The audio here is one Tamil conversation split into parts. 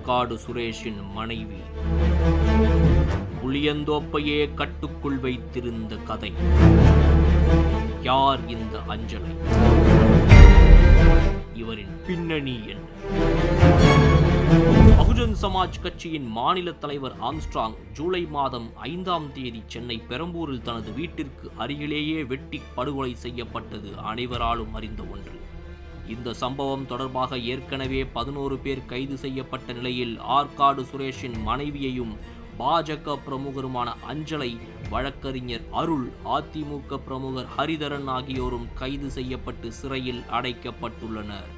ஆற்காடு சுரேஷின் மனைவி. புளியந்தோப்பையே கட்டுக்குள் வைத்திருந்த கதை. யார் இந்த அஞ்சலை? இவரின் பின்னணி என்ன? பகுஜன் சமாஜ் கட்சியின் மாநில தலைவர் ஆம்ஸ்ட்ராங் ஜூலை மாதம் 5ஆம் தேதி சென்னை பெரம்பூரில் தனது வீட்டிற்கு அருகிலேயே வெட்டி படுகொலை செய்யப்பட்டது அனைவராலும் அறிந்த ஒன்று. இந்த சம்பவம் தொடர்பாக ஏற்கனவே 11 பேர் கைது செய்யப்பட்ட நிலையில் ஆற்காடு சுரேஷின் மனைவியையும் பாஜக பிரமுகருமான அஞ்சலை, வழக்கறிஞர் அருள், அதிமுக பிரமுகர் ஹரிதரன் ஆகியோரும் கைது செய்யப்பட்டு சிறையில் அடைக்கப்பட்டுள்ளனர்.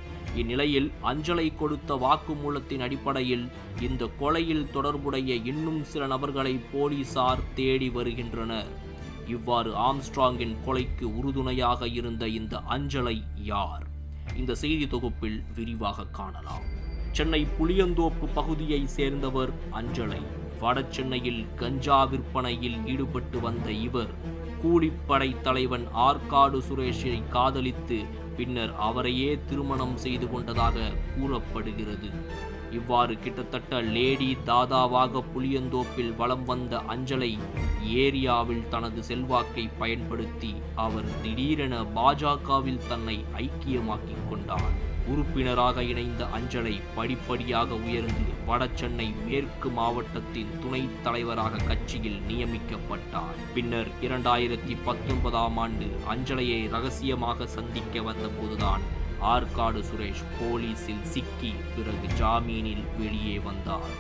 இந்நிலையில் அஞ்சலை கொடுத்த வாக்குமூலத்தின் அடிப்படையில் இந்த கொலையில் தொடர்புடைய இன்னும் சில நபர்களை போலீசார் தேடி வருகின்றனர். இவ்வாறு ஆம்ஸ்ட்ராங்கின் கொலைக்கு உறுதுணையாக இருந்த இந்த அஞ்சலை யார்? இந்த செய்தி தொகுப்பில் விரிவாக காணலாம். சென்னை புளியந்தோப்பு பகுதியை சேர்ந்தவர் அஞ்சலை. வட சென்னையில் கஞ்சா விற்பனையில் ஈடுபட்டு வந்த இவர் கூலிப்படை தலைவன் ஆற்காடு சுரேஷை காதலித்து பின்னர் அவரையே திருமணம் செய்து கொண்டதாக கூறப்படுகிறது. இவ்வாறு கிட்டத்தட்ட லேடி தாதாவாக புளியந்தோப்பில் வலம் வந்த அஞ்சலை ஏரியாவில் தனது செல்வாக்கை பயன்படுத்தி அவர் திடீரென பாஜகவில் தன்னை ஐக்கியமாக்கிக் கொண்டார். உறுப்பினராக இணைந்த அஞ்சலை படிப்படியாக உயர்ந்து வடசென்னை மேற்கு மாவட்டத்தின் துணைத் தலைவராக கட்சியில் நியமிக்கப்பட்டார். பின்னர் 2019ஆம் ஆண்டு அஞ்சலையை ரகசியமாக சந்திக்க வந்தபோதுதான் ஆற்காடு சுரேஷ் போலீசில் சிக்கி பிறகு ஜாமீனில் வெளியே வந்தார்.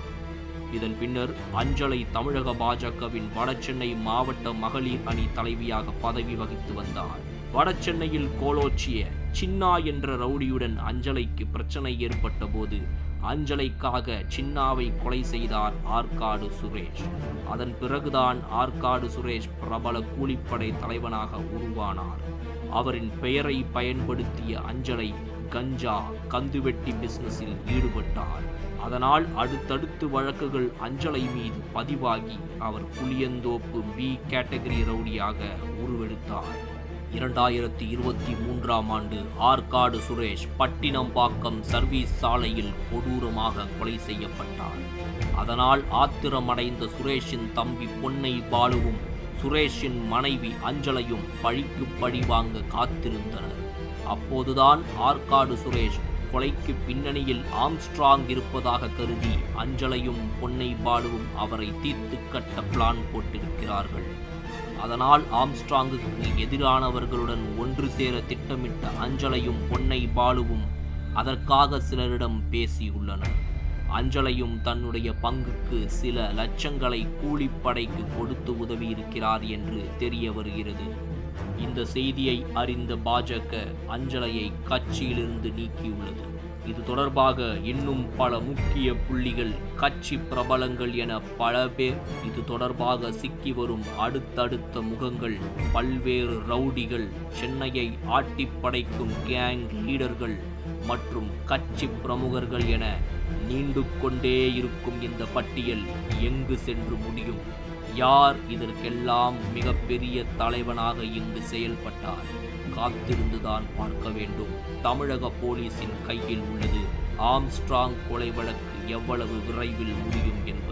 இதன் பின்னர் அஞ்சலை தமிழக பாஜகவின் வடசென்னை மாவட்ட மகளிர் அணி தலைவியாக பதவி வகித்து வந்தார். வடசென்னையில் கோலோச்சிய சின்னா என்ற ரவுடியுடன் அஞ்சலைக்கு பிரச்சனை ஏற்பட்ட போது அஞ்சலைக்காக சின்னாவை கொலை செய்தார் ஆற்காடு சுரேஷ். அதன் பிறகுதான் ஆற்காடு சுரேஷ் பிரபல கூலிப்படை தலைவனாக உருவானார். அவரின் பெயரை பயன்படுத்திய அஞ்சலை கஞ்சா, கந்துவெட்டி பிசினஸில் ஈடுபட்டார். அதனால் அடுத்தடுத்து வழக்குகள் அஞ்சலை மீது பதிவாகி அவர் புளியந்தோப்பு பி கேட்டகரி ரவுடியாக உருவெடுத்தார். 2023ஆம் ஆண்டு ஆற்காடு சுரேஷ் பட்டினம்பாக்கம் சர்வீஸ் சாலையில் கொடூரமாக கொலை செய்யப்பட்டார். அதனால் ஆத்திரமடைந்த சுரேஷின் தம்பி பொன்னை பாலுவும் சுரேஷின் மனைவி அஞ்சலையும் பழிக்கு பழி வாங்க காத்திருந்தனர். அப்போதுதான் ஆற்காடு சுரேஷ் கொலைக்கு பின்னணியில் ஆம்ஸ்ட்ராங் இருப்பதாக கருதி அஞ்சலையும் பொன்னை பாலுவும் அவரை தீர்த்து கட்ட பிளான் போட்டிருக்கிறார்கள். அதனால் ஆம்ஸ்ட்ராங்குக்கு எதிரானவர்களுடன் ஒன்று சேர திட்டமிட்ட அஞ்சலையும் பொன்னை பாலுவும் அதற்காக சிலரிடம் பேசியுள்ளனர். அஞ்சலையும் தன்னுடைய பங்குக்கு சில லட்சங்களை கூலிப்படைக்கு கொடுத்து உதவியிருக்கிறார் என்று தெரிய வருகிறது. இந்த செய்தியை அறிந்த பாஜக அஞ்சலையை கட்சியிலிருந்து நீக்கியுள்ளது. இது தொடர்பாக இன்னும் பல முக்கிய புள்ளிகள், கட்சி பிரபலங்கள் என பல பேர், இது தொடர்பாக சிக்கி வரும் அடுத்தடுத்த முகங்கள், பல்வேறு ரவுடிகள், சென்னையை ஆட்டிப்படைக்கும் கேங் லீடர்கள் மற்றும் கட்சி பிரமுகர்கள் என நீண்டு கொண்டே இருக்கும் இந்த பட்டியல் எங்கு சென்று முடியும்? யார் இதற்கெல்லாம் மிகப்பெரிய தலைவனாக இங்கு செயல்பட்டார்? காத்திருந்துதான் பார்க்க வேண்டும். தமிழக போலீசின் கையில் உள்ளது. ஆம்ஸ்ட்ராங் கொலை வழக்கு எவ்வளவு விரைவில் முடியும் என்று